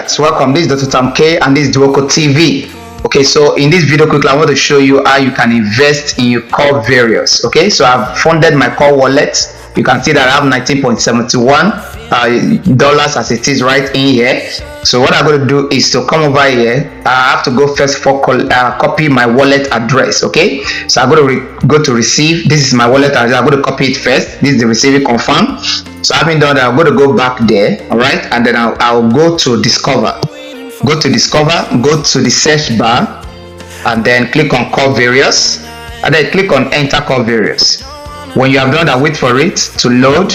guys, welcome. This is Dr. Tam K and this is Duoco TV. Okay, so in this video quickly I want to show you how you can invest in your core various. Okay, so I've funded my core wallet. You can see that I have 19.71 dollars as it is right in here. So what I'm going to do is to come over here. I have to go first for copy my wallet address. Okay, so I'm going to go to receive. This is my wallet address. I'm going to copy it first. This is the receiving confirm. So having done that, I'm going to go back there. All right, and then I'll go to discover. Go to discover, go to the search bar, and then click on core various, and then click on enter core various. When you have done that, wait for it to load.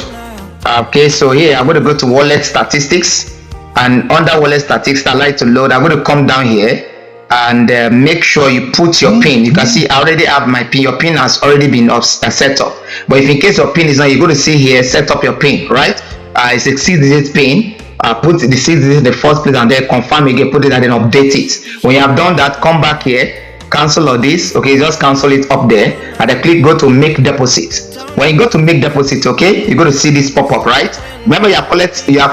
Okay, so here I'm going to go to wallet statistics, and under wallet statistics I like to load. I'm going to come down here and make sure you put your pin. You can see I already have my pin. Your pin has already been set up, but if in case your pin is not, you're going to see here set up your pin, right? It's a 6-digit pin. Put the 6 digits in the first place and then confirm again, put it and then update it. When you have done that, come back here, cancel all this. Okay, just cancel it up there and then click go to make deposit. When you go to make deposit, okay, you're going to see this pop up, right? Remember you have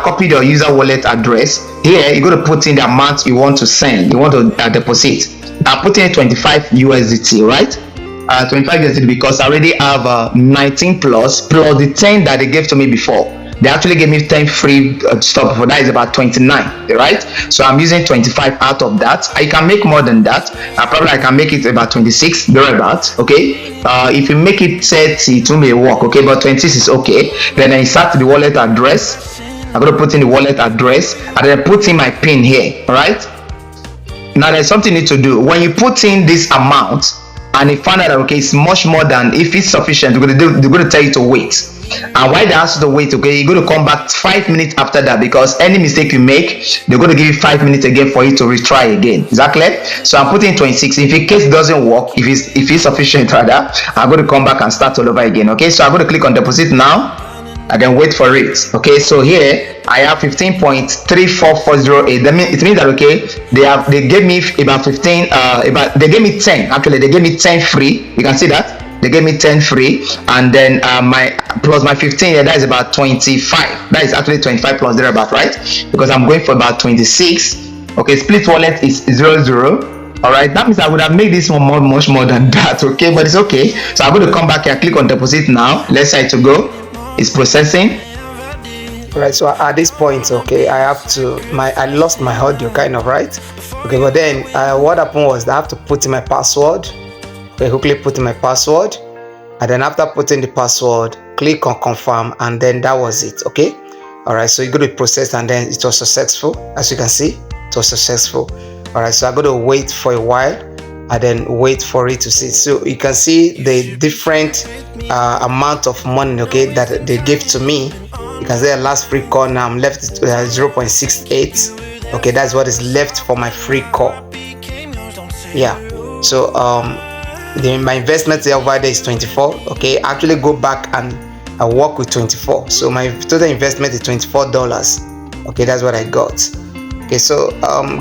copied your user wallet address. Here you're going to put in the amount you want to send, you want to deposit. I'm putting in 25 USDT, right? 25 USDT because I already have 19 plus the 10 that they gave to me before. They actually gave me 10 free stuff, for that is about 29, right? So I'm using 25 out of that. I can make more than that. Probably I can make it about 26, thereabouts, okay? If you make it 30, it may work, okay? But 26 is okay. Then I insert the wallet address. I'm going to put in the wallet address and then put in my pin here, right? Now there's something you need to do. When you put in this amount and you find out that, okay, it's much more than, if it's sufficient, they're going to tell you to wait. And why they ask you to wait, okay, you're going to come back 5 minutes after that, because any mistake you make, they're going to give you 5 minutes again for you to retry again. Is that clear? So I'm putting 26. If in case it doesn't work, if it's sufficient rather, I'm going to come back and start all over again. Okay, so I'm going to click on deposit now and then wait for it. Okay, so here I have 15.34408. That means it means that, okay, they gave me about 15 they gave me 10. Actually they gave me 10 free. You can see that they gave me 10 free, and then my plus my 15 here, that is about 25. That is actually 25 plus thereabout, right? Because I'm going for about 26. Okay, split wallet is 00. All right, that means I would have made this one much more than that. Okay, but it's okay. So I'm going to come back here, click on deposit now. Let's say to go. It's processing. All right, so at this point, okay, I lost my audio, kind of, right? Okay, but then what happened was that I have to put in my password. Okay, quickly put in my password, and then after putting the password, click on confirm, and then that was it. Okay, all right, so you go to process, and then it was successful. As you can see, it was successful. All right, so I'm going to wait for a while and then wait for it to see. So you can see the different amount of money, okay, that they gave to me. You can see the last free call. Now I'm left 0.68. okay, that's what is left for my free call. Yeah, so my investment over there is 24. Okay, actually go back and I work with 24, so my total investment is $24. Okay, that's what I got. Okay, so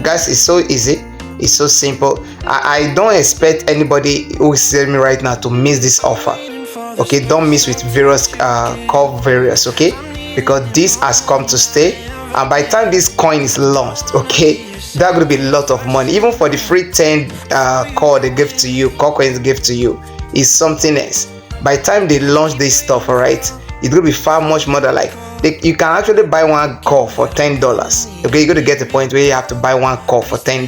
guys, it's so easy, it's so simple. I don't expect anybody who is selling me right now to miss this offer. Okay, don't miss with various core various, okay, because this has come to stay, and by the time this coin is launched, okay, that's going to be a lot of money. Even for the free 10 core they give to you, core coins they give to you, is something else. By the time they launch this stuff, all right, it's going to be far much more than, like, you can actually buy one core for $10. Okay, you're going to get the point where you have to buy one core for $10.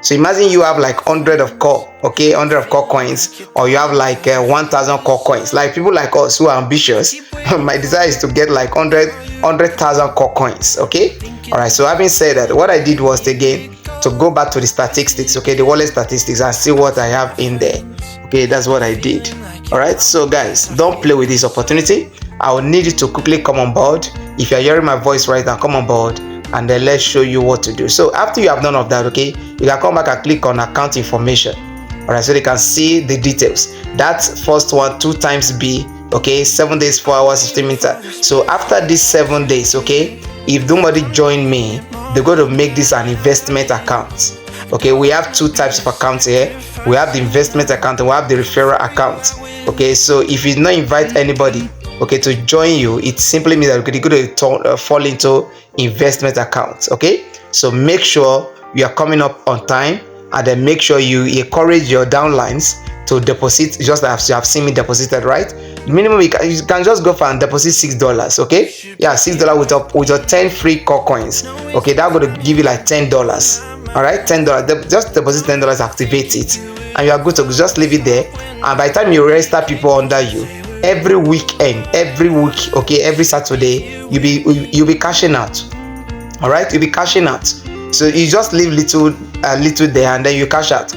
So imagine you have like 100 of core, okay, 100 of core coins, or you have like 1,000 core coins. Like people like us who are ambitious, my desire is to get like 100,000 core coins. Okay, all right. So having said that, what I did was again to go back to the statistics, okay, the wallet statistics, and see what I have in there. Okay, that's what I did. All right. So guys, don't play with this opportunity. I will need you to quickly come on board. If you're hearing my voice right now, come on board, and then let's show you what to do. So after you have done of that, okay, you can come back and click on account information. All right, so they can see the details. That first one, 2 times B, okay, 7 days, 4 hours, 15 minutes. So after these 7 days, okay, if nobody join me, they're going to make this an investment account. Okay, we have 2 types of accounts here. We have the investment account and we have the referral account. Okay, so if you not invite anybody, okay, to join you, it simply means that you're going to fall into investment accounts. Okay, so make sure you are coming up on time, and then make sure you encourage your downlines to deposit, just as you have seen me deposited, right? Minimum you can just go for and deposit $6. Okay, yeah, $6 with your 10 free core coins. Okay, that's going to give you like $10. All right, $10. Just deposit $10, activate it, and you are good to just leave it there. And by the time you register people under you, every weekend, every week, okay, every Saturday, you'll be cashing out. All right, you'll be cashing out. So you just leave little there, and then you cash out.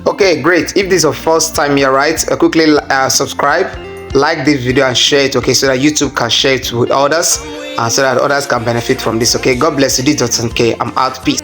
Okay, great. If this is your first time here, right, quickly subscribe, like this video, and share it, okay, so that YouTube can share it with others, and so that others can benefit from this. Okay, God bless you. This is Dr. K. I'm out. Peace.